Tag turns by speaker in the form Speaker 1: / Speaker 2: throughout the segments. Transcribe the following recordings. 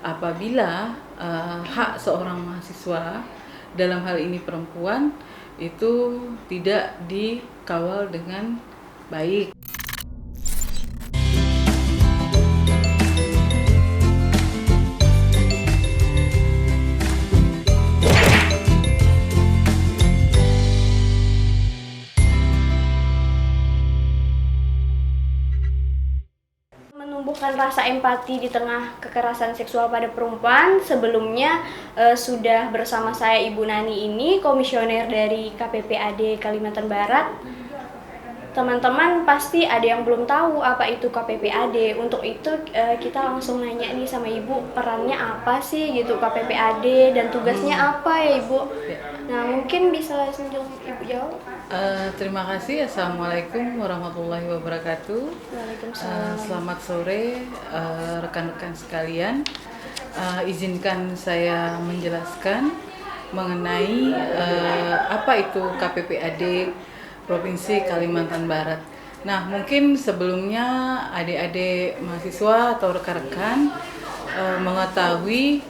Speaker 1: apabila hak seorang mahasiswa dalam hal ini perempuan itu tidak dikawal dengan baik.
Speaker 2: Menumbuhkan rasa empati di tengah kekerasan seksual pada perempuan. Sebelumnya sudah bersama saya Ibu Nani ini, komisioner dari KPPAD Kalimantan Barat. Teman-teman pasti ada yang belum tahu apa itu KPPAD. Untuk itu kita langsung nanya nih sama Ibu, perannya apa sih gitu KPPAD dan tugasnya apa ya Ibu? Nah mungkin bisa langsung Ibu jawab.
Speaker 1: Terima kasih. Assalamualaikum warahmatullahi wabarakatuh.
Speaker 2: Waalaikumsalam.
Speaker 1: Selamat sore rekan-rekan sekalian. Izinkan saya menjelaskan mengenai apa itu KPPAD Provinsi Kalimantan Barat. Nah, mungkin sebelumnya adik-adik mahasiswa atau rekan-rekan mengetahui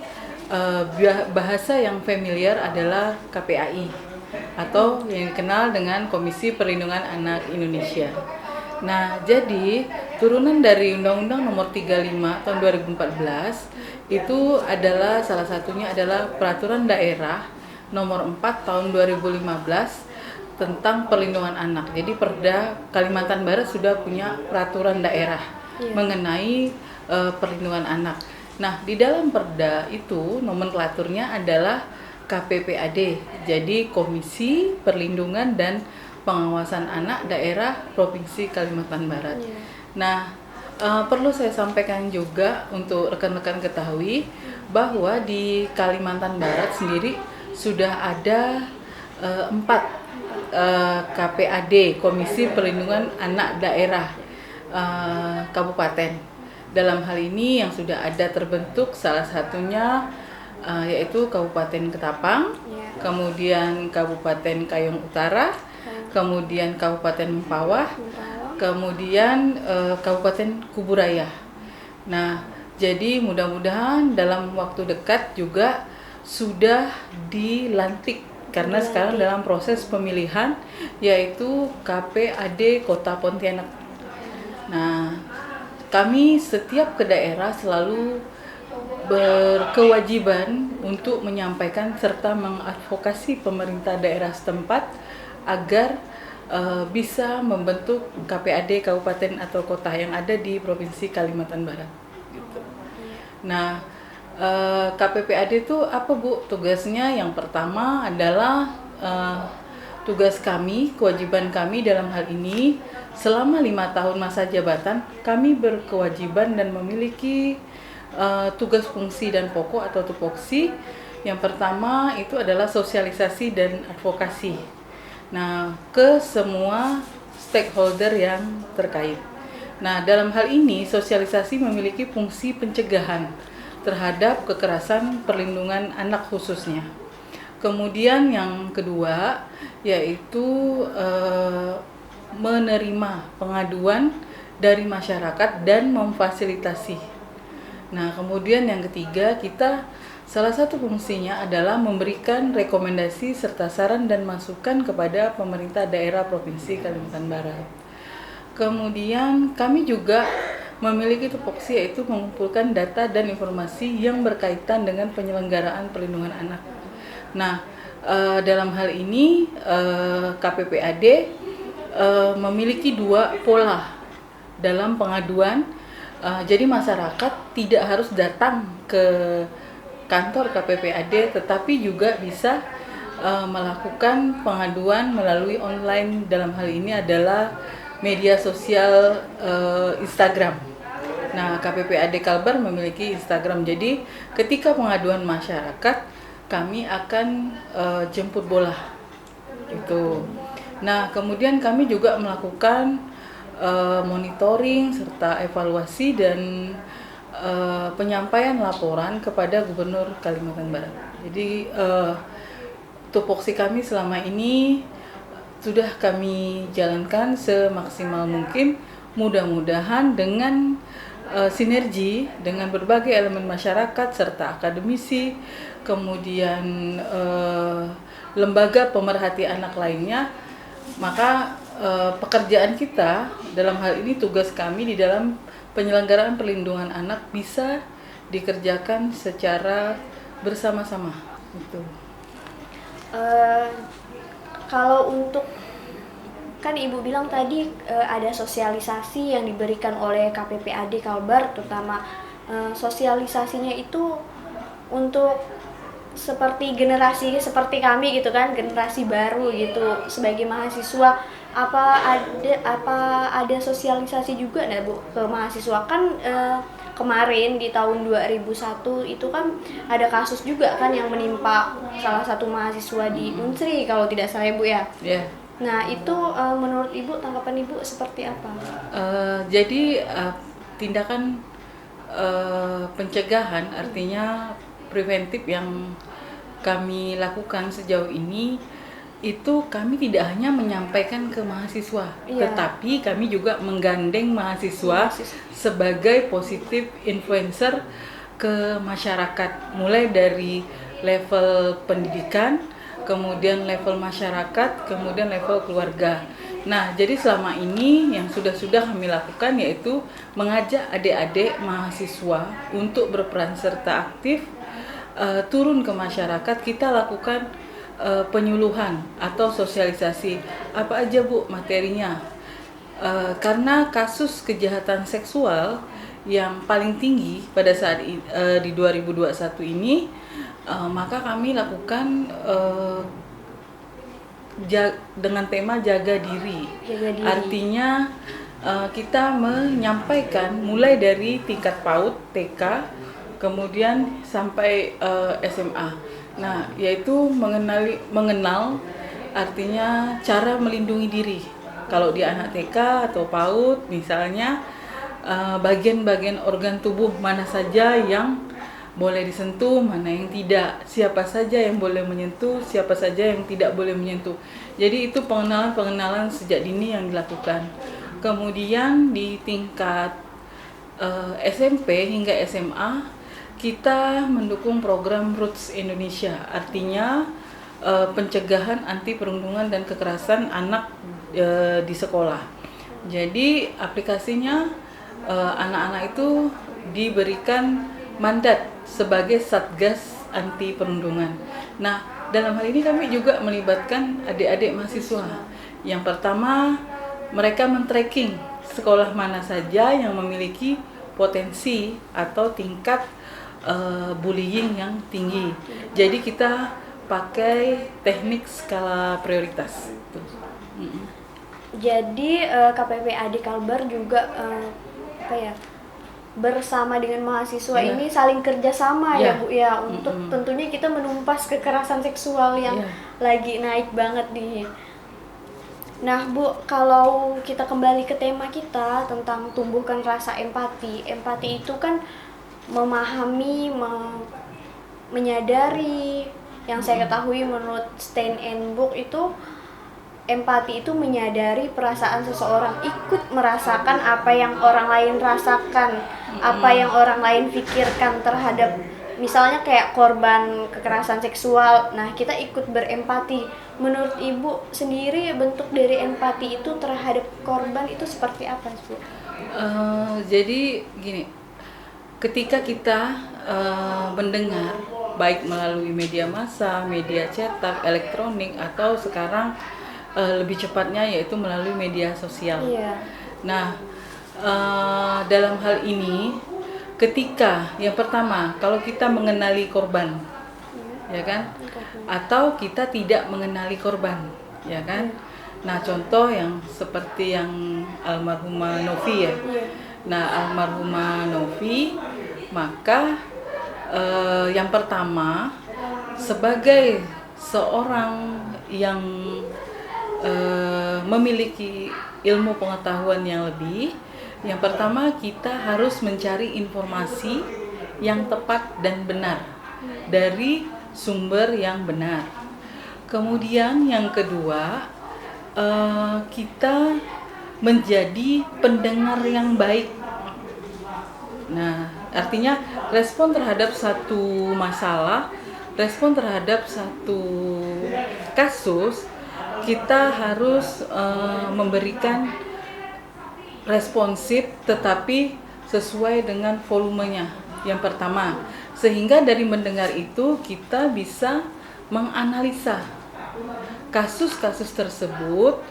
Speaker 1: bahasa yang familiar adalah KPAI atau yang dikenal dengan Komisi Perlindungan Anak Indonesia. Nah, jadi turunan dari Undang-Undang Nomor 35 tahun 2014 itu adalah salah satunya adalah Peraturan Daerah Nomor 4 tahun 2015 tentang perlindungan anak. Jadi Perda Kalimantan Barat sudah punya peraturan daerah mengenai perlindungan anak. Nah, di dalam Perda itu nomenklaturnya adalah KPPAD. Jadi Komisi Perlindungan dan Pengawasan Anak Daerah Provinsi Kalimantan Barat. Nah, perlu saya sampaikan juga untuk rekan-rekan ketahui bahwa di Kalimantan Barat sendiri sudah ada 4 KPAD, Komisi Perlindungan Anak Daerah Kabupaten. Dalam hal ini yang sudah ada terbentuk salah satunya yaitu Kabupaten Ketapang, kemudian Kabupaten Kayong Utara, kemudian Kabupaten Mempawah, kemudian Kabupaten Kuburaya. Nah, jadi mudah-mudahan dalam waktu dekat juga sudah dilantik karena sekarang dalam proses pemilihan yaitu KPAD Kota Pontianak. Nah, kami setiap ke daerah selalu berkewajiban untuk menyampaikan serta mengadvokasi pemerintah daerah setempat agar bisa membentuk KPAD kabupaten atau kota yang ada di Provinsi Kalimantan Barat. Gitu. Nah, KPPAD itu apa Bu? Tugasnya yang pertama adalah tugas kami, kewajiban kami dalam hal ini selama 5 tahun masa jabatan kami berkewajiban dan memiliki tugas fungsi dan pokok atau tupoksi. Yang pertama itu adalah sosialisasi dan advokasi. Nah, ke semua stakeholder yang terkait. Nah, dalam hal ini sosialisasi memiliki fungsi pencegahan terhadap kekerasan perlindungan anak khususnya. Kemudian yang kedua yaitu menerima pengaduan dari masyarakat dan memfasilitasi. Nah, kemudian yang ketiga kita salah satu fungsinya adalah memberikan rekomendasi serta saran dan masukan kepada pemerintah daerah Provinsi Kalimantan Barat. Kemudian kami juga memiliki tupoksi yaitu mengumpulkan data dan informasi yang berkaitan dengan penyelenggaraan perlindungan anak. Nah, dalam hal ini KPPAD memiliki 2 pola dalam pengaduan. Jadi masyarakat tidak harus datang ke kantor KPPAD, tetapi juga bisa melakukan pengaduan melalui online. Dalam hal ini adalah media sosial Instagram. Nah, KPPAD Kalbar memiliki Instagram. Jadi, ketika pengaduan masyarakat, kami akan jemput bola. Itu. Nah, kemudian kami juga melakukan monitoring serta evaluasi dan penyampaian laporan kepada Gubernur Kalimantan Barat. Jadi, tupoksi kami selama ini sudah kami jalankan semaksimal mungkin. Mudah-mudahan dengan sinergi dengan berbagai elemen masyarakat serta akademisi, kemudian lembaga pemerhati anak lainnya, maka pekerjaan kita dalam hal ini, tugas kami di dalam penyelenggaraan perlindungan anak bisa dikerjakan secara bersama-sama. Gitu.
Speaker 2: Kalau untuk, kan Ibu bilang tadi ada sosialisasi yang diberikan oleh KPPAD Kalbar, terutama sosialisasinya itu untuk seperti generasi seperti kami gitu kan, generasi baru gitu sebagai mahasiswa. Apa ada sosialisasi juga nggak Bu ke mahasiswa? Kan kemarin di tahun 2001 itu kan ada kasus juga kan yang menimpa salah satu mahasiswa di Unsri kalau tidak salah Bu ya.
Speaker 1: Yeah.
Speaker 2: Nah itu menurut Ibu, tanggapan Ibu seperti apa?
Speaker 1: Jadi tindakan pencegahan, artinya preventif yang kami lakukan sejauh ini, itu kami tidak hanya menyampaikan ke mahasiswa, tetapi kami juga menggandeng mahasiswa sebagai positif influencer ke masyarakat, mulai dari level pendidikan, kemudian level masyarakat, kemudian level keluarga. Nah, jadi selama ini yang sudah kami lakukan yaitu mengajak adik-adik mahasiswa untuk berperan serta aktif, turun ke masyarakat. Kita lakukan penyuluhan atau sosialisasi. Apa aja Bu materinya? Karena kasus kejahatan seksual yang paling tinggi pada saat di 2021 ini, maka kami lakukan dengan tema jaga diri. Artinya kita menyampaikan mulai dari tingkat PAUD, TK, kemudian sampai SMA. Nah, yaitu mengenal artinya cara melindungi diri. Kalau di anak TK atau PAUD misalnya, bagian-bagian organ tubuh mana saja yang boleh disentuh, mana yang tidak, siapa saja yang boleh menyentuh, siapa saja yang tidak boleh menyentuh. Jadi itu pengenalan sejak dini yang dilakukan. Kemudian di tingkat SMP hingga SMA, kita mendukung program Roots Indonesia, artinya pencegahan anti perundungan dan kekerasan anak di sekolah. Jadi aplikasinya, anak-anak itu diberikan mandat sebagai Satgas Anti Perundungan. Nah, dalam hal ini kami juga melibatkan adik-adik mahasiswa. Yang pertama, mereka men-tracking sekolah mana saja yang memiliki potensi atau tingkat bullying yang tinggi. Jadi kita pakai teknik skala prioritas.
Speaker 2: Jadi KPPAD Kalbar juga bersama dengan mahasiswa ini saling kerjasama ya Bu ya, untuk tentunya kita menumpas kekerasan seksual yang lagi naik banget di. Nah Bu, kalau kita kembali ke tema kita tentang tumbuhkan rasa empati. Empati itu kan memahami, menyadari. Yang saya ketahui menurut Steinenbook itu, empati itu menyadari perasaan seseorang, ikut merasakan apa yang orang lain rasakan, apa yang orang lain pikirkan terhadap, misalnya kayak korban kekerasan seksual. Nah, kita ikut berempati. Menurut Ibu sendiri, bentuk dari empati itu terhadap korban itu seperti apa, Bu?
Speaker 1: Jadi gini, ketika kita mendengar, baik melalui media massa, media cetak, elektronik, atau sekarang lebih cepatnya yaitu melalui media sosial. Nah, dalam hal ini, ketika yang pertama, kalau kita mengenali korban, ya kan, atau kita tidak mengenali korban, ya kan. Nah, contoh yang seperti yang almarhumah Novi ya. Nah, almarhumah Novi, maka yang pertama, sebagai seorang yang memiliki ilmu pengetahuan yang lebih, yang pertama kita harus mencari informasi yang tepat dan benar dari sumber yang benar. Kemudian yang kedua, kita menjadi pendengar yang baik. Nah, artinya respon terhadap satu masalah, respon terhadap satu kasus, kita harus memberikan responsif tetapi sesuai dengan volumenya. Yang pertama, sehingga dari mendengar itu kita bisa menganalisa kasus-kasus tersebut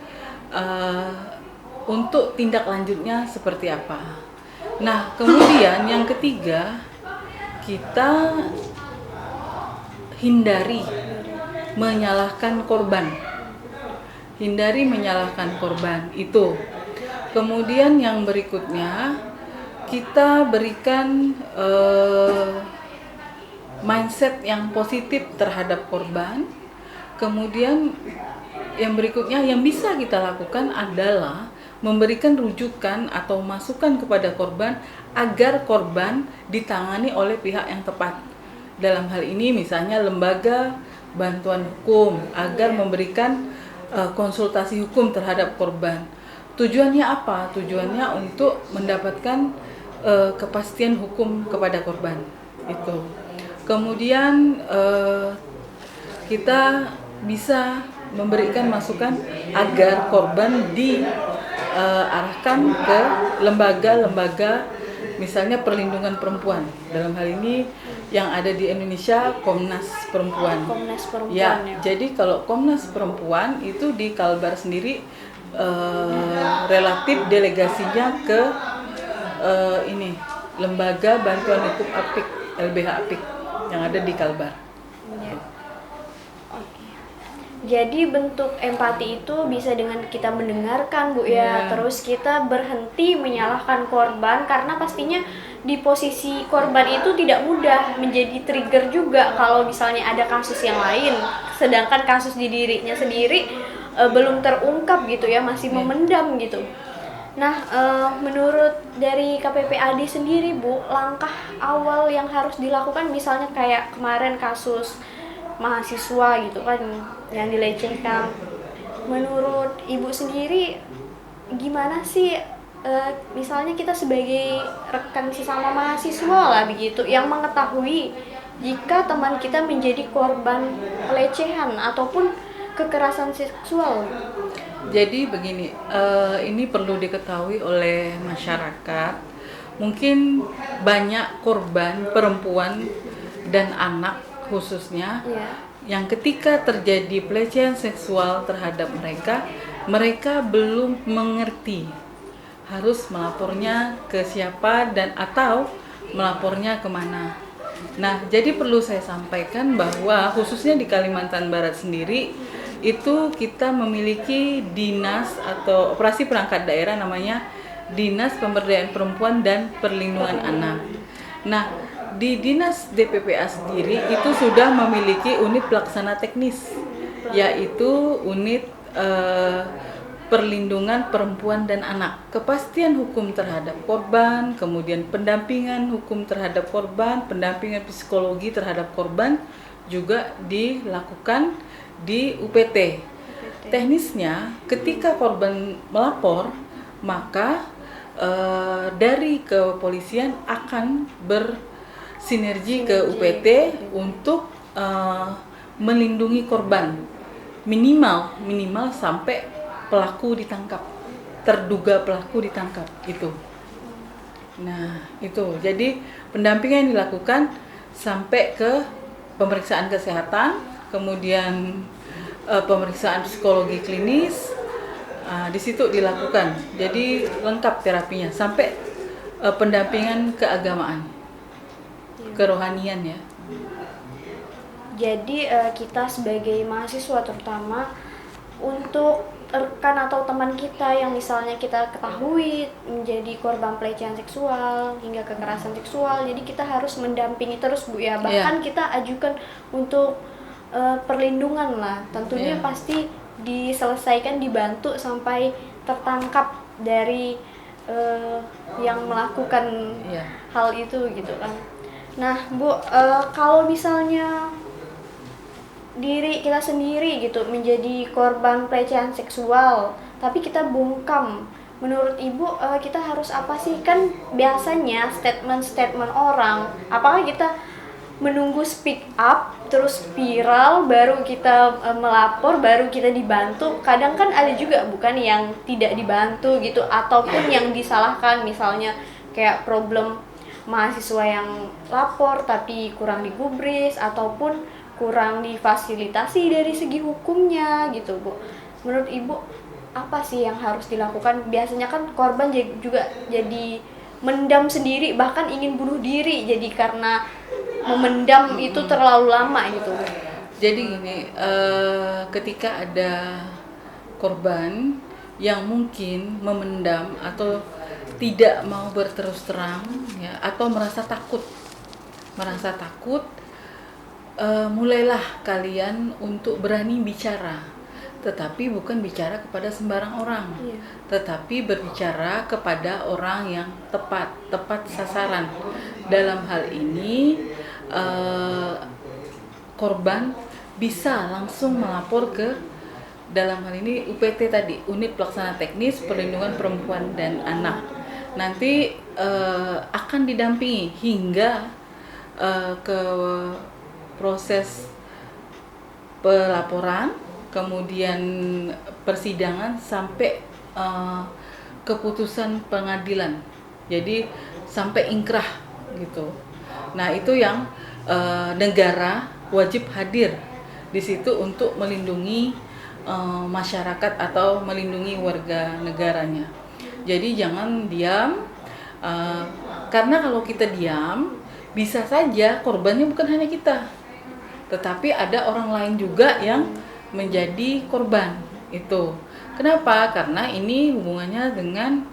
Speaker 1: untuk tindak lanjutnya seperti apa. Nah, kemudian yang ketiga, kita hindari menyalahkan korban. Hindari menyalahkan korban itu. Kemudian yang berikutnya, kita berikan mindset yang positif terhadap korban. Kemudian yang berikutnya yang bisa kita lakukan adalah memberikan rujukan atau masukan kepada korban agar korban ditangani oleh pihak yang tepat. Dalam hal ini misalnya lembaga bantuan hukum agar memberikan konsultasi hukum terhadap korban. Tujuannya apa? Tujuannya untuk mendapatkan kepastian hukum kepada korban. Itu. Kemudian kita bisa memberikan masukan agar korban diarahkan ke lembaga-lembaga misalnya perlindungan perempuan. Dalam hal ini yang ada di Indonesia Komnas Perempuan.
Speaker 2: Komnas Perempuan.
Speaker 1: Ya, jadi kalau Komnas Perempuan itu di Kalbar sendiri relatif delegasinya ke ini Lembaga Bantuan Hukum APIK, LBH APIK yang ada di Kalbar.
Speaker 2: Ya. Oke. Jadi bentuk empati itu bisa dengan kita mendengarkan, Bu ya. Terus kita berhenti menyalahkan korban karena pastinya di posisi korban itu tidak mudah, menjadi trigger juga kalau misalnya ada kasus yang lain, sedangkan kasus di dirinya sendiri belum terungkap gitu ya, masih memendam gitu. Nah, menurut dari KPPAD sendiri Bu, langkah awal yang harus dilakukan misalnya kayak kemarin kasus mahasiswa gitu kan yang dilecehkan. Menurut Ibu sendiri gimana sih misalnya kita sebagai rekan sesama mahasiswa lah begitu yang mengetahui jika teman kita menjadi korban pelecehan ataupun kekerasan seksual?
Speaker 1: Jadi begini, ini perlu diketahui oleh masyarakat. Mungkin banyak korban perempuan dan anak khususnya yang ketika terjadi pelecehan seksual terhadap mereka belum mengerti harus melapornya ke siapa dan atau melapornya kemana. Nah, jadi perlu saya sampaikan bahwa khususnya di Kalimantan Barat sendiri itu kita memiliki dinas atau operasi perangkat daerah namanya Dinas Pemberdayaan Perempuan dan Perlindungan Anak. Nah, di Dinas DPPA sendiri itu sudah memiliki unit pelaksana teknis, yaitu unit perlindungan perempuan dan anak, kepastian hukum terhadap korban, kemudian pendampingan hukum terhadap korban, pendampingan psikologi terhadap korban juga dilakukan di UPT. Teknisnya, ketika korban melapor, maka dari kepolisian akan bersinergi ke UPT untuk melindungi korban minimal sampai pelaku ditangkap, terduga pelaku ditangkap itu. Nah, itu. Jadi pendampingan dilakukan sampai ke pemeriksaan kesehatan, kemudian pemeriksaan psikologi klinis, di situ dilakukan. Jadi lengkap terapinya sampai pendampingan keagamaan, kerohanian ya.
Speaker 2: Jadi kita sebagai mahasiswa terutama untuk rekan atau teman kita yang misalnya kita ketahui menjadi korban pelecehan seksual hingga kekerasan seksual, jadi kita harus mendampingi terus Bu ya, bahkan kita ajukan untuk perlindungan lah, tentunya pasti diselesaikan, dibantu sampai tertangkap dari yang melakukan hal itu gitu kan. Nah Bu, kalau misalnya diri kita sendiri gitu menjadi korban pelecehan seksual tapi kita bungkam menurut Ibu kita harus apa sih? Kan biasanya statement-statement orang, apakah kita menunggu speak up terus viral baru kita melapor, baru kita dibantu? Kadang kan ada juga bukan yang tidak dibantu gitu, ataupun yang disalahkan, misalnya kayak problem mahasiswa yang lapor tapi kurang digubris ataupun kurang difasilitasi dari segi hukumnya gitu, Bu. Menurut Ibu apa sih yang harus dilakukan? Biasanya kan korban juga jadi mendam sendiri, bahkan ingin bunuh diri jadi karena memendam itu terlalu lama gitu.
Speaker 1: Jadi gini, ketika ada korban yang mungkin memendam atau tidak mau berterus terang, ya, atau merasa takut, mulailah kalian untuk berani bicara, tetapi bukan bicara kepada sembarang orang, tetapi berbicara kepada orang yang tepat sasaran. Dalam hal ini korban bisa langsung melapor ke, dalam hal ini UPT tadi, Unit Pelaksana Teknis Perlindungan Perempuan dan Anak. Nanti akan didampingi hingga ke proses pelaporan, kemudian persidangan sampai keputusan pengadilan. Jadi sampai ingkrah gitu. Nah, itu yang negara wajib hadir di situ untuk melindungi masyarakat atau melindungi warga negaranya. Jadi jangan diam, karena kalau kita diam bisa saja korbannya bukan hanya kita, tetapi ada orang lain juga yang menjadi korban itu. Kenapa? Karena ini hubungannya dengan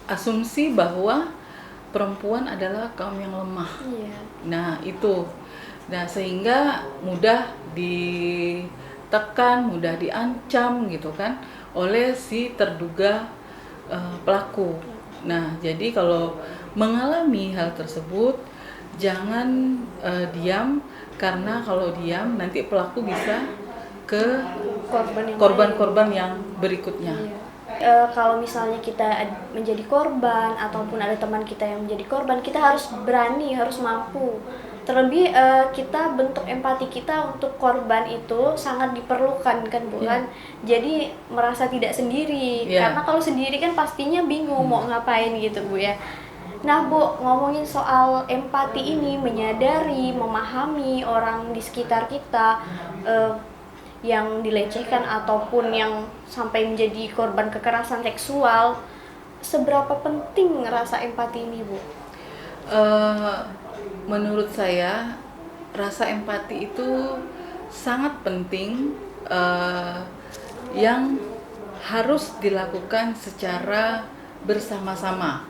Speaker 1: asumsi bahwa perempuan adalah kaum yang lemah. Nah, itu. Nah, sehingga mudah ditekan, mudah diancam gitu kan oleh si terduga pelaku. Nah, jadi kalau mengalami hal tersebut jangan diam, karena kalau diam nanti pelaku bisa ke korban-korban yang berikutnya.
Speaker 2: Kalau misalnya kita menjadi korban ataupun ada teman kita yang menjadi korban, kita harus berani, harus mampu. Terlebih kita bentuk empati kita untuk korban itu sangat diperlukan kan, Bu kan? Jadi merasa tidak sendiri. Karena kalau sendiri kan pastinya bingung mau ngapain gitu, Bu ya. Nah, Bu, ngomongin soal empati ini, menyadari, memahami orang di sekitar kita yang dilecehkan ataupun yang sampai menjadi korban kekerasan seksual, seberapa penting rasa empati ini, Bu?
Speaker 1: Menurut saya rasa empati itu sangat penting, yang harus dilakukan secara bersama-sama.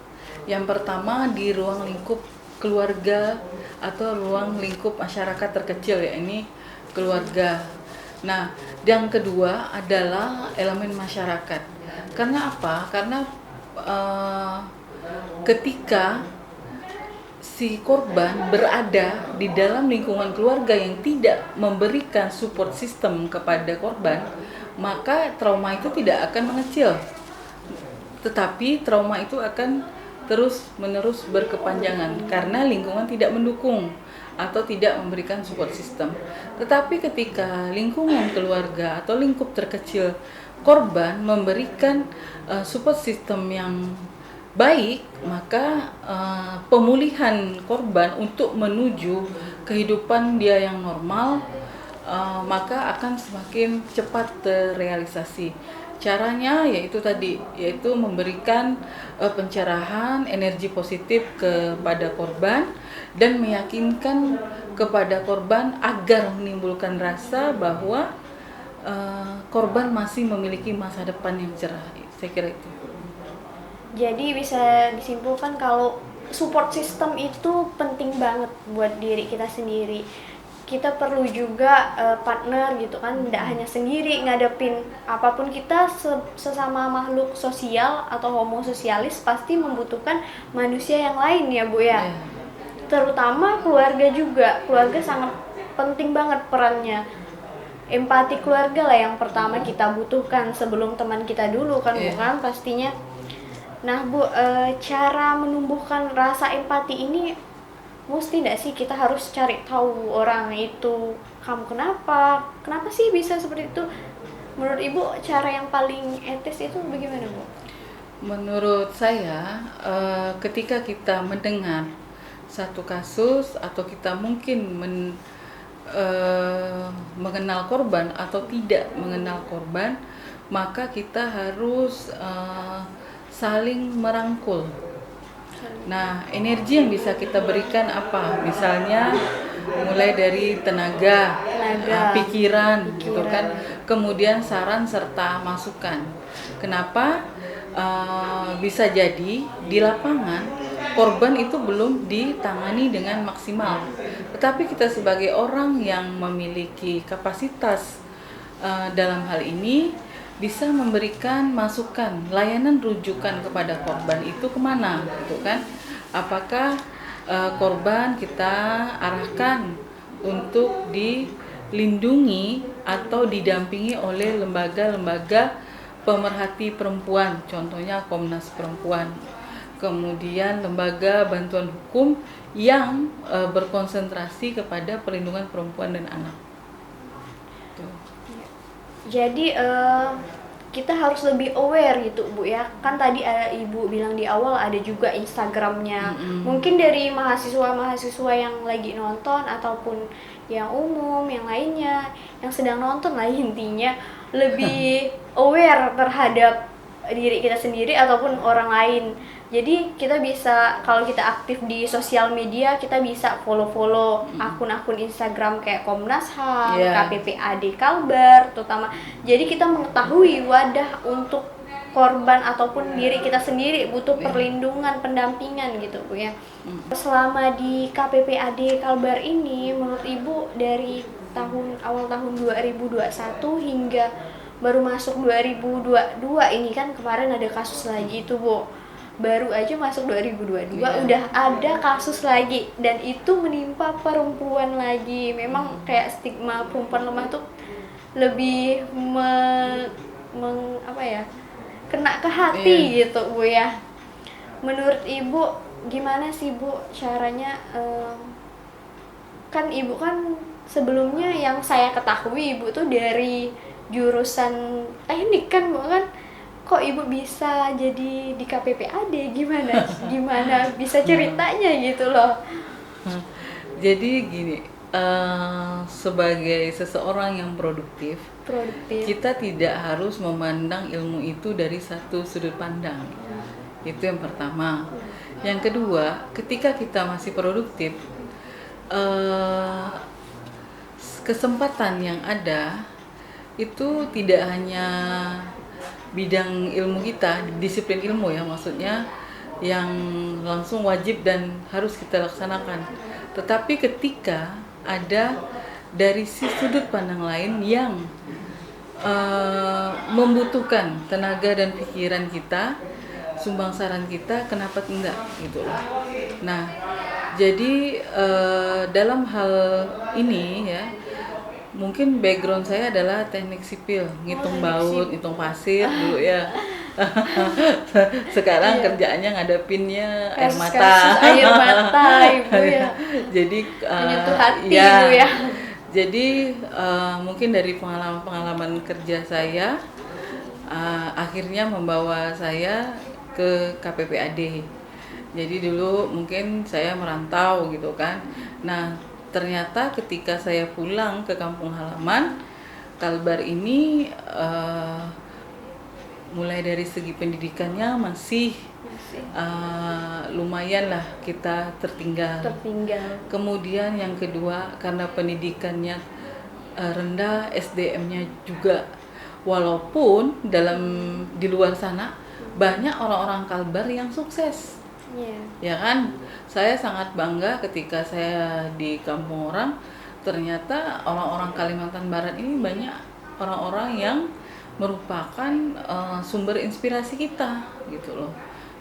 Speaker 1: Yang pertama di ruang lingkup keluarga atau ruang lingkup masyarakat terkecil, ya ini keluarga. Nah, yang kedua adalah elemen masyarakat. Karena apa? Karena ketika si korban berada di dalam lingkungan keluarga yang tidak memberikan support system kepada korban, maka trauma itu tidak akan mengecil, tetapi trauma itu akan terus-menerus berkepanjangan karena lingkungan tidak mendukung atau tidak memberikan support system. Tetapi ketika lingkungan keluarga atau lingkup terkecil korban memberikan support system yang baik, maka pemulihan korban untuk menuju kehidupan dia yang normal maka akan semakin cepat terrealisasi. Caranya yaitu memberikan pencerahan energi positif kepada korban dan meyakinkan kepada korban agar menimbulkan rasa bahwa korban masih memiliki masa depan yang cerah. Saya kira itu.
Speaker 2: Jadi bisa disimpulkan kalau support system itu penting banget buat diri kita sendiri. Kita perlu juga partner gitu kan, tidak hanya sendiri ngadepin apapun. Kita sesama makhluk sosial atau homo sosialis pasti membutuhkan manusia yang lain ya, Bu ya. Terutama keluarga juga. Keluarga sangat penting banget perannya. empati keluarga lah yang pertama kita butuhkan sebelum teman kita dulu kan, bukan pastinya. Nah Bu, cara menumbuhkan rasa empati ini mesti nggak sih kita harus cari tahu orang itu, kamu kenapa sih bisa seperti itu? Menurut Ibu cara yang paling etis itu bagaimana Bu?
Speaker 1: Menurut saya, ketika kita mendengar satu kasus atau kita mungkin mengenal korban atau tidak mengenal korban, maka kita harus saling merangkul. Nah, energi yang bisa kita berikan apa? Misalnya mulai dari tenaga, pikiran, gitu kan. Kemudian saran serta masukan. Kenapa? Bisa jadi di lapangan korban itu belum ditangani dengan maksimal. Tetapi kita sebagai orang yang memiliki kapasitas dalam hal ini bisa memberikan masukan, layanan rujukan kepada korban itu kemana, gitu kan? Apakah korban kita arahkan untuk dilindungi atau didampingi oleh lembaga-lembaga pemerhati perempuan, contohnya Komnas Perempuan, kemudian lembaga bantuan hukum yang berkonsentrasi kepada perlindungan perempuan dan anak. Tuh.
Speaker 2: Jadi kita harus lebih aware gitu Bu ya. Kan tadi Ibu bilang di awal ada juga Instagramnya. Mungkin dari mahasiswa-mahasiswa yang lagi nonton ataupun yang umum, yang lainnya, yang sedang nonton lah intinya, lebih aware terhadap diri kita sendiri ataupun orang lain. Jadi kita bisa, kalau kita aktif di sosial media, kita bisa follow-follow akun-akun Instagram kayak Komnas HAM, KPPAD Kalbar terutama. Jadi kita mengetahui wadah untuk korban ataupun diri kita sendiri butuh perlindungan, pendampingan gitu Bu ya. Selama di KPPAD Kalbar ini, menurut Ibu dari awal tahun 2021 hingga baru masuk 2022 ini kan kemarin ada kasus lagi itu Bu. Baru aja masuk 2022 udah ada kasus lagi dan itu menimpa perempuan lagi. Memang kayak stigma perempuan lemah tuh lebih kena ke hati gitu Bu ya. Menurut Ibu gimana sih Bu caranya, kan Ibu kan sebelumnya yang saya ketahui Ibu tuh dari jurusan teknik kan Bu kan, kok Ibu bisa jadi di KPPAD, gimana bisa ceritanya gitu loh.
Speaker 1: Jadi gini, sebagai seseorang yang produktif, kita tidak harus memandang ilmu itu dari satu sudut pandang. Itu yang pertama. Yang kedua, ketika kita masih produktif, kesempatan yang ada itu tidak hanya bidang ilmu kita, disiplin ilmu ya maksudnya, yang langsung wajib dan harus kita laksanakan. Tetapi ketika ada dari sudut pandang lain yang membutuhkan tenaga dan pikiran kita, sumbang saran kita, kenapa enggak gitu loh. Nah, jadi dalam hal ini ya, mungkin background saya adalah teknik sipil, ngitung baut, ngitung pasir dulu ya. Sekarang kerjaannya ngadepinnya air mata.
Speaker 2: Air mata Ibu ya.
Speaker 1: Jadi
Speaker 2: menyentuh hati Ibu ya.
Speaker 1: Jadi mungkin dari pengalaman kerja saya akhirnya membawa saya ke KPPAD. Jadi dulu mungkin saya merantau gitu kan. Nah, ternyata ketika saya pulang ke kampung halaman, Kalbar ini mulai dari segi pendidikannya masih lumayan lah kita tertinggal. Kemudian yang kedua, karena pendidikannya rendah, SDM-nya juga, walaupun di luar sana banyak orang-orang Kalbar yang sukses. Ya kan, saya sangat bangga ketika saya di kampung orang, ternyata orang-orang Kalimantan Barat ini banyak orang-orang yang merupakan sumber inspirasi kita gitu loh.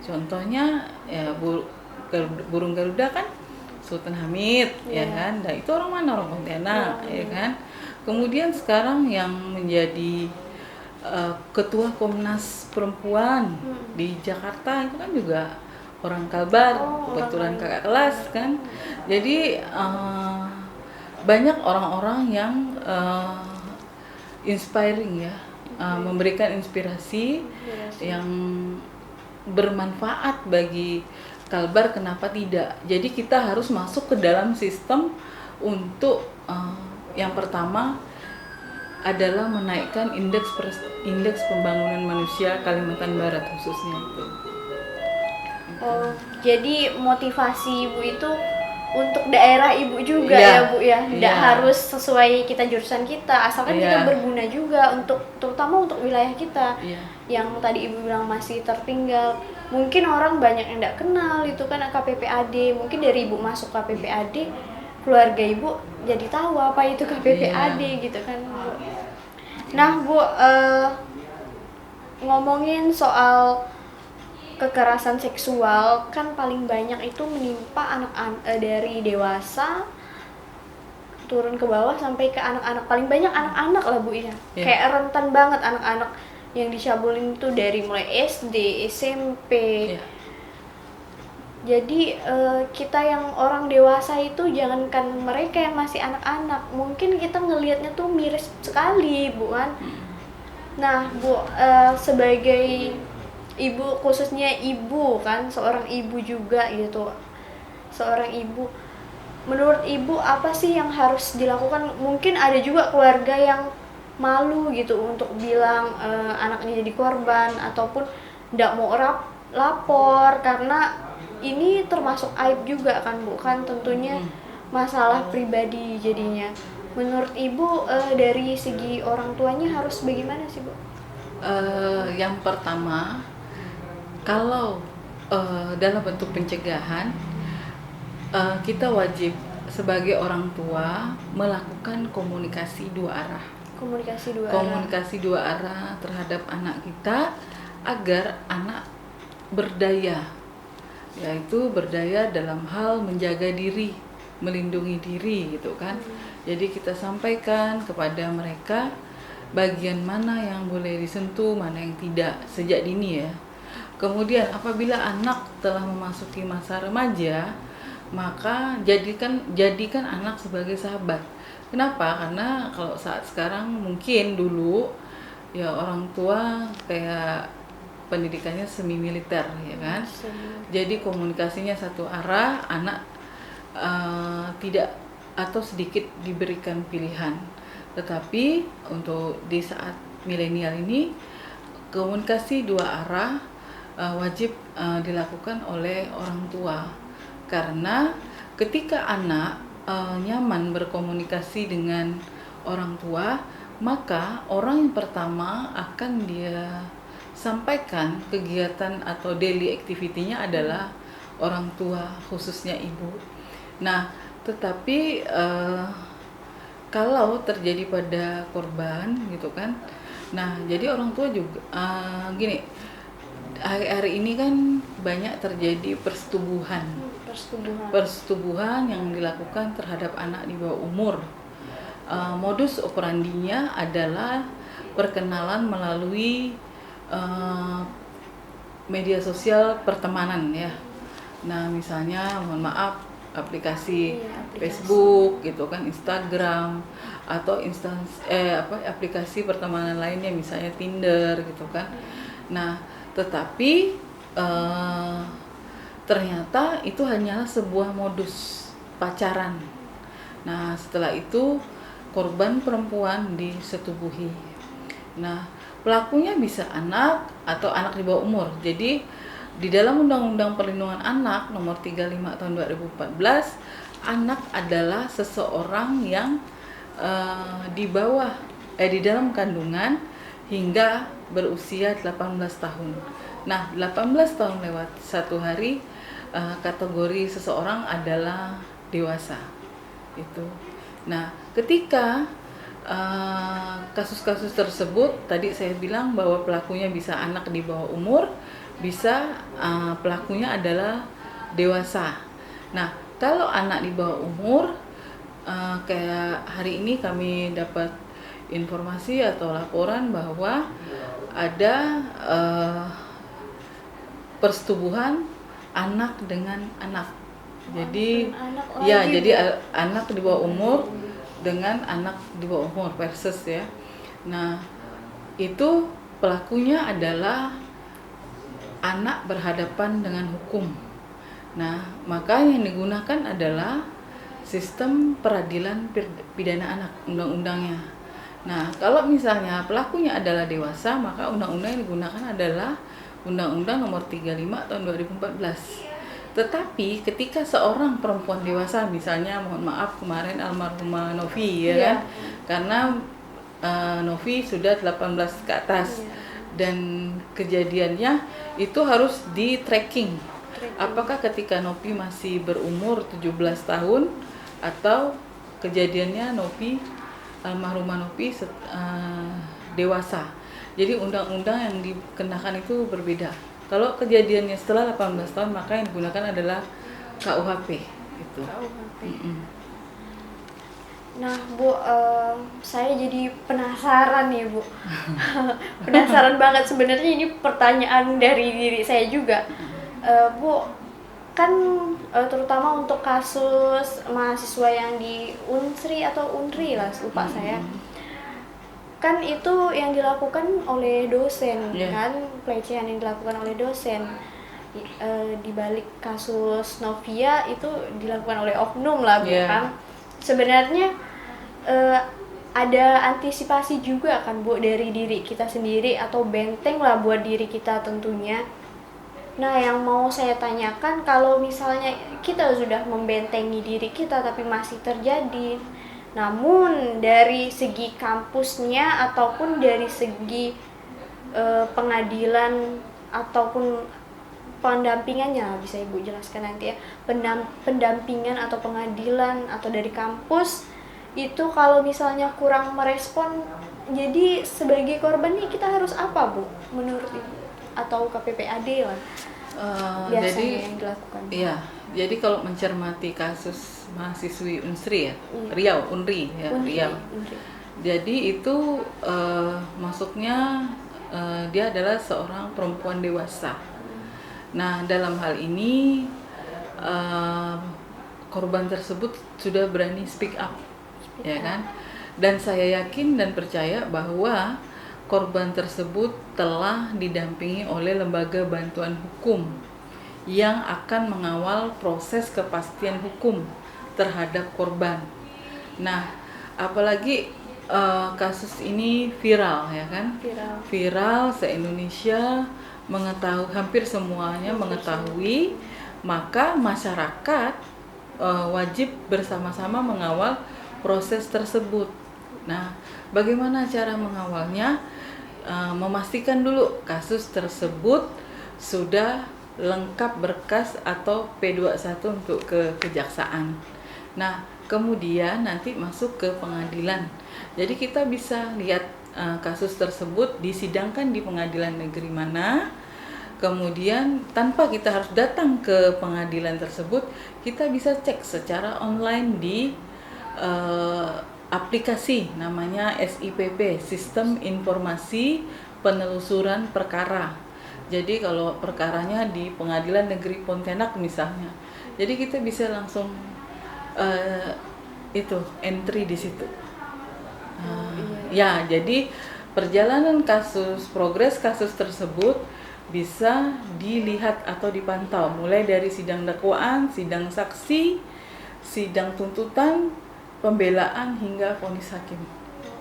Speaker 1: Contohnya ya burung Garuda kan Sultan Hamid, ya kan, dan itu orang mana, orang Pontianak, ya kan. Kemudian sekarang yang menjadi ketua Komnas Perempuan di Jakarta itu kan juga orang Kalbar, kebetulan kakak kelas kan. Jadi banyak orang-orang yang inspiring ya, memberikan inspirasi yang bermanfaat bagi Kalbar, kenapa tidak. Jadi kita harus masuk ke dalam sistem untuk yang pertama adalah menaikkan indeks pembangunan manusia Kalimantan Barat khususnya itu.
Speaker 2: Oh, jadi motivasi Ibu itu untuk daerah Ibu juga ya Bu ya, tidak harus sesuai kita jurusan kita, asalkan kita berguna juga untuk terutama untuk wilayah kita yang tadi Ibu bilang masih tertinggal. Mungkin orang banyak yang tidak kenal itu kan KPPAD, mungkin dari Ibu masuk KPPAD, keluarga Ibu jadi tahu apa itu KPPAD gitu kan Bu. Nah Bu, ngomongin soal kekerasan seksual kan paling banyak itu menimpa anak-anak dari dewasa turun ke bawah sampai ke anak-anak, paling banyak anak-anak lah Bu ya. Kayak rentan banget anak-anak yang dicabulin itu dari mulai SD, SMP. Jadi kita yang orang dewasa itu jangankan mereka yang masih anak-anak, mungkin kita ngelihatnya tuh miris sekali Bu kan. Nah Bu, sebagai Ibu, khususnya Ibu kan, seorang ibu juga gitu, seorang ibu, menurut Ibu apa sih yang harus dilakukan? Mungkin ada juga keluarga yang malu gitu untuk bilang anaknya jadi korban, ataupun tidak mau lapor karena ini termasuk aib juga kan Bu, kan tentunya masalah pribadi jadinya. Menurut Ibu dari segi orang tuanya harus bagaimana sih Bu?
Speaker 1: Yang pertama, kalau dalam bentuk pencegahan, kita wajib sebagai orang tua melakukan komunikasi dua arah. Komunikasi dua arah terhadap anak kita agar anak berdaya, yaitu berdaya dalam hal menjaga diri, melindungi diri gitu kan. Jadi kita sampaikan kepada mereka bagian mana yang boleh disentuh, mana yang tidak sejak dini ya. Kemudian apabila anak telah memasuki masa remaja, maka jadikan anak sebagai sahabat. Kenapa? Karena kalau saat sekarang mungkin dulu ya orang tua kayak pendidikannya semi militer ya kan. Jadi komunikasinya satu arah, anak tidak atau sedikit diberikan pilihan. Tetapi untuk di saat milenial ini komunikasi dua arah wajib dilakukan oleh orang tua, karena ketika anak nyaman berkomunikasi dengan orang tua, maka orang yang pertama akan dia sampaikan kegiatan atau daily activity-nya adalah orang tua, khususnya ibu. Nah, tetapi kalau terjadi pada korban gitu kan, nah jadi orang tua juga gini, hari ini kan banyak terjadi persetubuhan yang dilakukan terhadap anak di bawah umur. Modus operandinya adalah perkenalan melalui media sosial pertemanan ya. Nah misalnya mohon maaf aplikasi Facebook gitu kan, Instagram, atau aplikasi pertemanan lainnya misalnya Tinder gitu kan. Nah tetapi ternyata itu hanyalah sebuah modus pacaran. Nah setelah itu korban perempuan disetubuhi. Nah pelakunya bisa anak atau anak di bawah umur. Jadi di dalam Undang-Undang Perlindungan Anak Nomor 35 Tahun 2014, anak adalah seseorang yang di dalam kandungan hingga berusia 18 tahun. Nah, 18 tahun lewat 1 hari, kategori seseorang adalah dewasa. Itu. Nah, ketika kasus-kasus tersebut, tadi saya bilang bahwa pelakunya bisa anak di bawah umur, bisa pelakunya adalah dewasa. Nah, kalau anak di bawah umur, Kayak hari ini kami dapat informasi atau laporan bahwa ada persetubuhan anak dengan anak. Jadi
Speaker 2: Anak
Speaker 1: ya,
Speaker 2: lagi,
Speaker 1: jadi
Speaker 2: Bu.
Speaker 1: anak di bawah umur dengan anak di bawah umur versus ya. Nah, itu pelakunya adalah anak berhadapan dengan hukum. Nah, maka yang digunakan adalah sistem peradilan pidana anak, undang-undangnya. Nah, kalau misalnya pelakunya adalah dewasa, maka undang-undang yang digunakan adalah Undang-Undang Nomor 35 tahun 2014. Tetapi ketika seorang perempuan dewasa, misalnya mohon maaf kemarin almarhumah Novi ya kan, karena Novi sudah 18 ke atas dan kejadiannya itu harus di tracking. Apakah ketika Novi masih berumur 17 tahun atau kejadiannya Novi almarhumah Novi dewasa. Jadi undang-undang yang dikenakan itu berbeda. Kalau kejadiannya setelah 18 tahun, maka yang digunakan adalah KUHP itu.
Speaker 2: KUHP. Nah, Bu, saya jadi penasaran nih, Bu. Penasaran banget, sebenarnya ini pertanyaan dari diri saya juga. Bu, kan terutama untuk kasus mahasiswa yang di Unsri atau Unri lah, lupa saya. Kan itu yang dilakukan oleh dosen, kan pelecehan yang dilakukan oleh dosen. Di balik kasus Novia itu dilakukan oleh oknum lah, bukan? Sebenarnya ada antisipasi juga kan, Bu, dari diri kita sendiri atau benteng lah buat diri kita tentunya. Nah, yang mau saya tanyakan, kalau misalnya kita sudah membentengi diri kita tapi masih terjadi, namun dari segi kampusnya ataupun dari segi pengadilan ataupun pendampingannya, bisa Ibu jelaskan nanti ya, pendampingan atau pengadilan atau dari kampus itu kalau misalnya kurang merespon, jadi sebagai korban nih kita harus apa, Bu, menurut Ibu atau KPPAD lah biasanya
Speaker 1: jadi,
Speaker 2: yang dilakukan?
Speaker 1: Iya, jadi kalau mencermati kasus mahasiswi Unsri ya, Riau, Unri ya, Riau. Jadi itu masuknya dia adalah seorang perempuan dewasa. Nah, dalam hal ini korban tersebut sudah berani speak up, ya kan? Dan saya yakin dan percaya bahwa korban tersebut telah didampingi oleh lembaga bantuan hukum yang akan mengawal proses kepastian hukum terhadap korban. Nah, apalagi kasus ini viral ya kan? Viral se-Indonesia mengetahui, hampir semuanya mengetahui, maka masyarakat wajib bersama-sama mengawal proses tersebut. Nah, bagaimana cara mengawalnya? Memastikan dulu kasus tersebut sudah lengkap berkas atau P21 untuk ke kejaksaan. Nah, kemudian nanti masuk ke pengadilan. Jadi kita bisa lihat kasus tersebut disidangkan di pengadilan negeri mana. Kemudian tanpa kita harus datang ke pengadilan tersebut, kita bisa cek secara online di aplikasi namanya SIPP, Sistem Informasi Penelusuran Perkara. Jadi kalau perkaranya di Pengadilan Negeri Pontianak misalnya, jadi kita bisa langsung entry di situ. Ya, jadi perjalanan progres kasus tersebut bisa dilihat atau dipantau mulai dari sidang dakwaan, sidang saksi, sidang tuntutan, pembelaan hingga vonis hakim.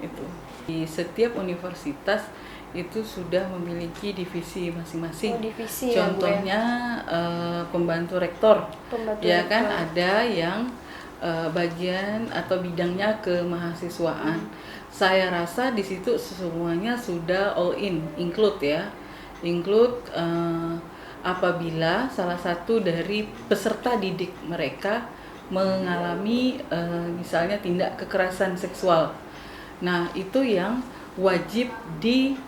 Speaker 1: Itu di setiap universitas itu sudah memiliki divisi masing-masing. Contohnya pembantu rektor, ya kan, ada yang bagian atau bidangnya kemahasiswaan. Saya rasa di situ semuanya sudah all include ya, apabila salah satu dari peserta didik mereka mengalami misalnya tindak kekerasan seksual. Nah, itu yang wajib dipantau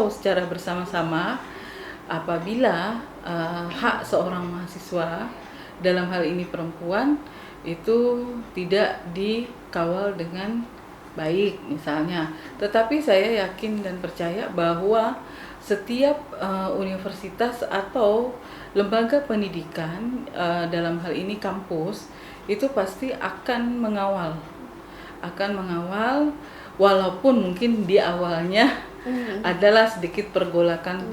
Speaker 1: secara bersama-sama apabila hak seorang mahasiswa, dalam hal ini perempuan, itu tidak dikawal dengan baik misalnya. Tetapi saya yakin dan percaya bahwa setiap universitas atau lembaga pendidikan, dalam hal ini kampus, itu pasti akan mengawal walaupun mungkin di awalnya adalah sedikit pergolakan,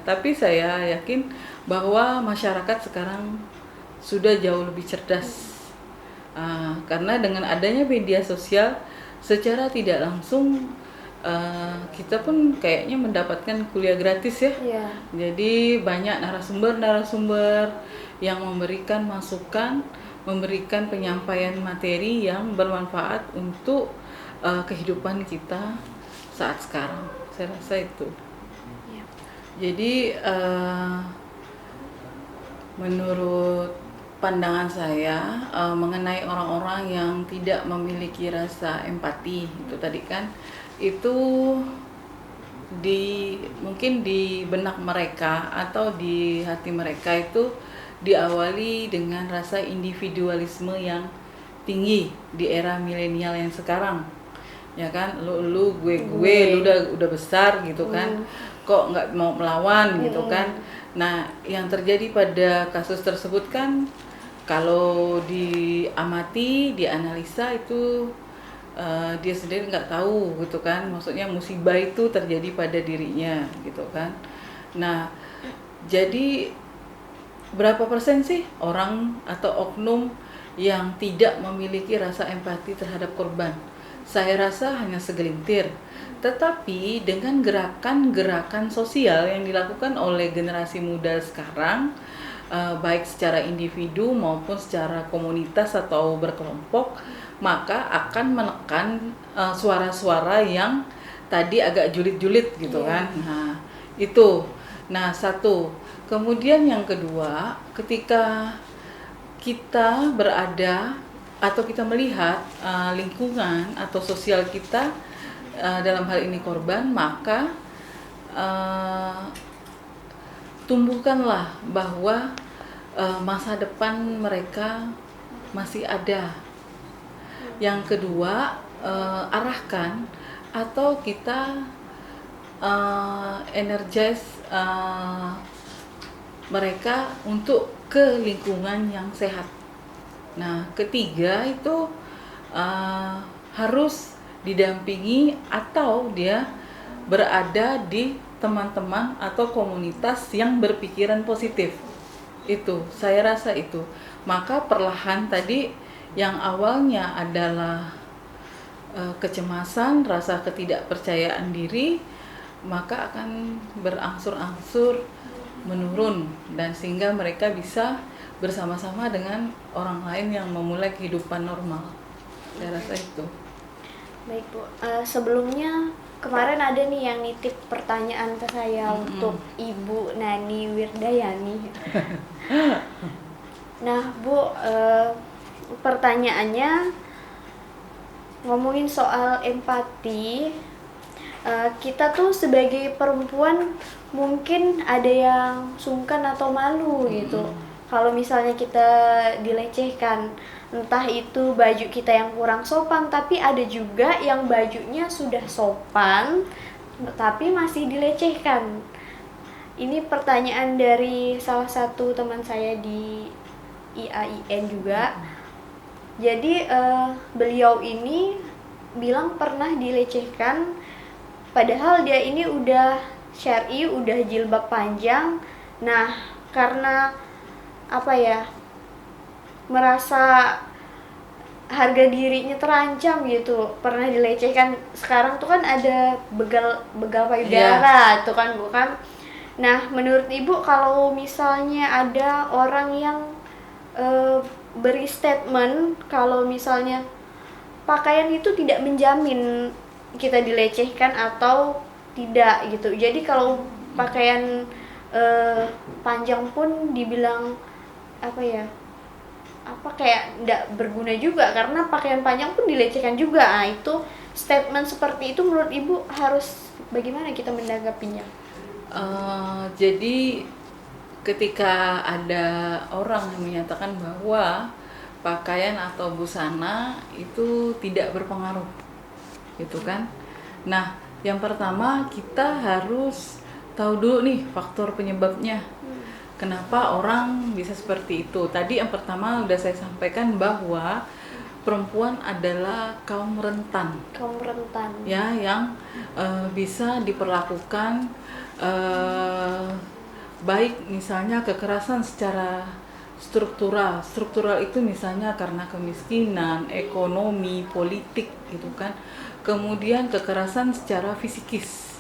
Speaker 1: tapi saya yakin bahwa masyarakat sekarang sudah jauh lebih cerdas. Karena dengan adanya media sosial, secara tidak langsung kita pun kayaknya mendapatkan kuliah gratis ya.
Speaker 2: Iya.
Speaker 1: Jadi banyak narasumber yang memberikan masukan, memberikan penyampaian materi yang bermanfaat untuk kehidupan kita saat sekarang. Saya rasa itu.
Speaker 2: Iya.
Speaker 1: Jadi menurut pandangan saya mengenai orang-orang yang tidak memiliki rasa empati itu tadi kan, itu mungkin di benak mereka atau di hati mereka itu diawali dengan rasa individualisme yang tinggi di era milenial yang sekarang, ya kan, lu gue lu udah besar gitu kan, kok nggak mau melawan gitu kan. Nah, yang terjadi pada kasus tersebut kan, kalau diamati, dianalisa itu dia sendiri nggak tahu gitu kan, maksudnya musibah itu terjadi pada dirinya gitu kan. Nah, jadi berapa persen sih orang atau oknum yang tidak memiliki rasa empati terhadap korban? Saya rasa hanya segelintir. Tetapi dengan gerakan-gerakan sosial yang dilakukan oleh generasi muda sekarang, baik secara individu maupun secara komunitas atau berkelompok, maka akan menekan suara-suara yang tadi agak julid-julid gitu kan. Nah, itu. Nah, satu. Kemudian yang kedua, ketika kita berada atau kita melihat lingkungan atau sosial kita, dalam hal ini korban, maka tumbuhkanlah bahwa masa depan mereka masih ada. Yang kedua, arahkan atau kita energize mereka untuk ke lingkungan yang sehat. Nah, ketiga itu harus didampingi atau dia berada di teman-teman atau komunitas yang berpikiran positif. Itu, saya rasa itu. Maka perlahan tadi yang awalnya adalah kecemasan, rasa ketidakpercayaan diri, maka akan berangsur-angsur menurun, dan sehingga mereka bisa bersama-sama dengan orang lain yang memulai kehidupan normal. Saya rasa itu.
Speaker 2: Baik Bu, sebelumnya kemarin ada nih yang nitip pertanyaan ke saya untuk Ibu Nani Wirdayani. Nah Bu, pertanyaannya ngomongin soal empati. Kita tuh sebagai perempuan mungkin ada yang sungkan atau malu gitu. Kalau misalnya kita dilecehkan, entah itu baju kita yang kurang sopan, tapi ada juga yang bajunya sudah sopan tapi masih dilecehkan. Ini pertanyaan dari salah satu teman saya di IAIN juga. Jadi beliau ini bilang pernah dilecehkan, padahal dia ini udah syar'i, udah jilbab panjang. Nah, karena merasa harga dirinya terancam gitu, pernah dilecehkan. Sekarang tuh kan ada begal payudara tuh kan, bukan? Nah, menurut Ibu, kalau misalnya ada orang yang beri statement kalau misalnya pakaian itu tidak menjamin kita dilecehkan atau tidak gitu. Jadi kalau pakaian panjang pun dibilang kayak tidak berguna juga karena pakaian panjang pun dilecehkan juga. Nah, itu statement seperti itu menurut Ibu harus bagaimana kita menanggapinya?
Speaker 1: Jadi ketika ada orang yang menyatakan bahwa pakaian atau busana itu tidak berpengaruh, gitu kan. Nah, yang pertama kita harus tahu dulu nih faktor penyebabnya. Kenapa orang bisa seperti itu? Tadi yang pertama udah saya sampaikan bahwa perempuan adalah kaum rentan.
Speaker 2: Kaum rentan.
Speaker 1: Ya, yang bisa diperlakukan baik misalnya kekerasan secara struktural. Struktural itu misalnya karena kemiskinan, ekonomi, politik gitu kan. Kemudian kekerasan secara fisikis.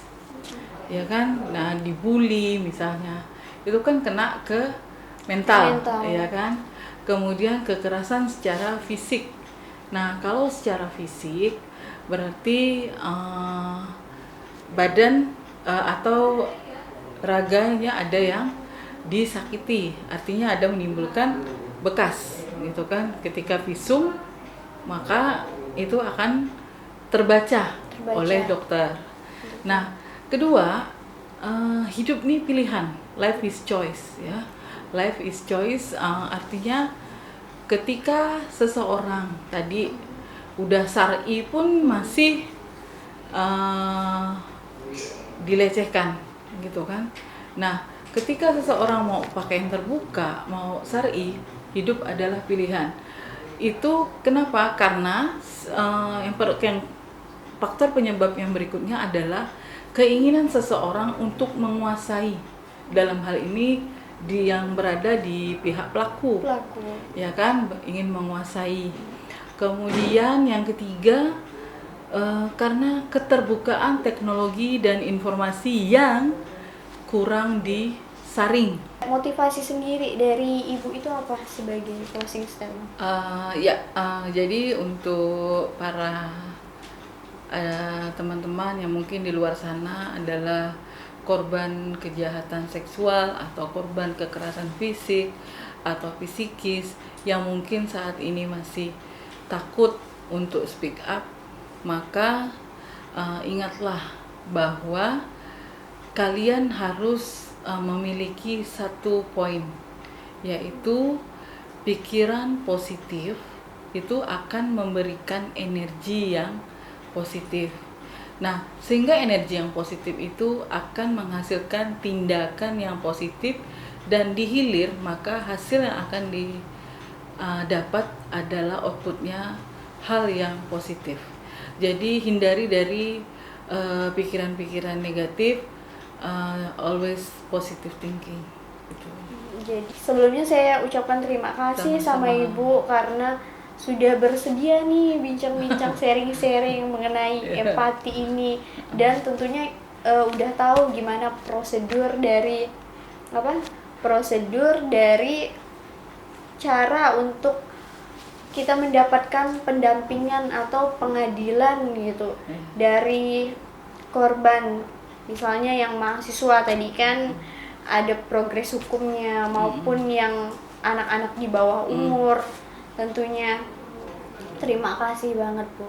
Speaker 1: Ya kan? Nah, dibully misalnya. Itu kan kena ke mental. Ya kan? Kemudian kekerasan secara fisik. Nah, kalau secara fisik berarti badan atau raganya ada yang disakiti, artinya ada menimbulkan bekas gitu kan. Ketika visum maka itu akan terbaca oleh dokter. Nah, kedua, hidup nih pilihan, life is choice ya. Life is choice artinya ketika seseorang tadi udah syar'i pun masih dilecehkan gitu kan. Nah, ketika seseorang mau pakaian terbuka, mau syar'i, hidup adalah pilihan. Itu kenapa? Karena yang faktor penyebab yang berikutnya adalah keinginan seseorang untuk menguasai, dalam hal ini yang berada di pihak pelaku. Ya kan, ingin menguasai. Kemudian yang ketiga, karena keterbukaan teknologi dan informasi yang kurang disaring.
Speaker 2: Motivasi sendiri dari Ibu itu apa sebagai closing statement?
Speaker 1: Jadi untuk para teman-teman yang mungkin di luar sana adalah korban kejahatan seksual atau korban kekerasan fisik atau psikis yang mungkin saat ini masih takut untuk speak up, maka ingatlah bahwa kalian harus memiliki satu poin, yaitu pikiran positif itu akan memberikan energi yang positif. Nah, sehingga energi yang positif itu akan menghasilkan tindakan yang positif dan dihilir, maka hasil yang akan didapat adalah outputnya hal yang positif. Jadi hindari dari pikiran-pikiran negatif, always positive thinking. Gitu.
Speaker 2: Jadi sebelumnya saya ucapkan terima kasih sama Ibu karena sudah bersedia nih bincang-bincang sharing-sharing mengenai empati ini, dan tentunya udah tahu gimana prosedur dari cara untuk kita mendapatkan pendampingan atau pengadilan gitu dari korban. Misalnya yang mahasiswa tadi kan ada progres hukumnya, maupun yang anak-anak di bawah umur. Tentunya terima kasih banget Bu.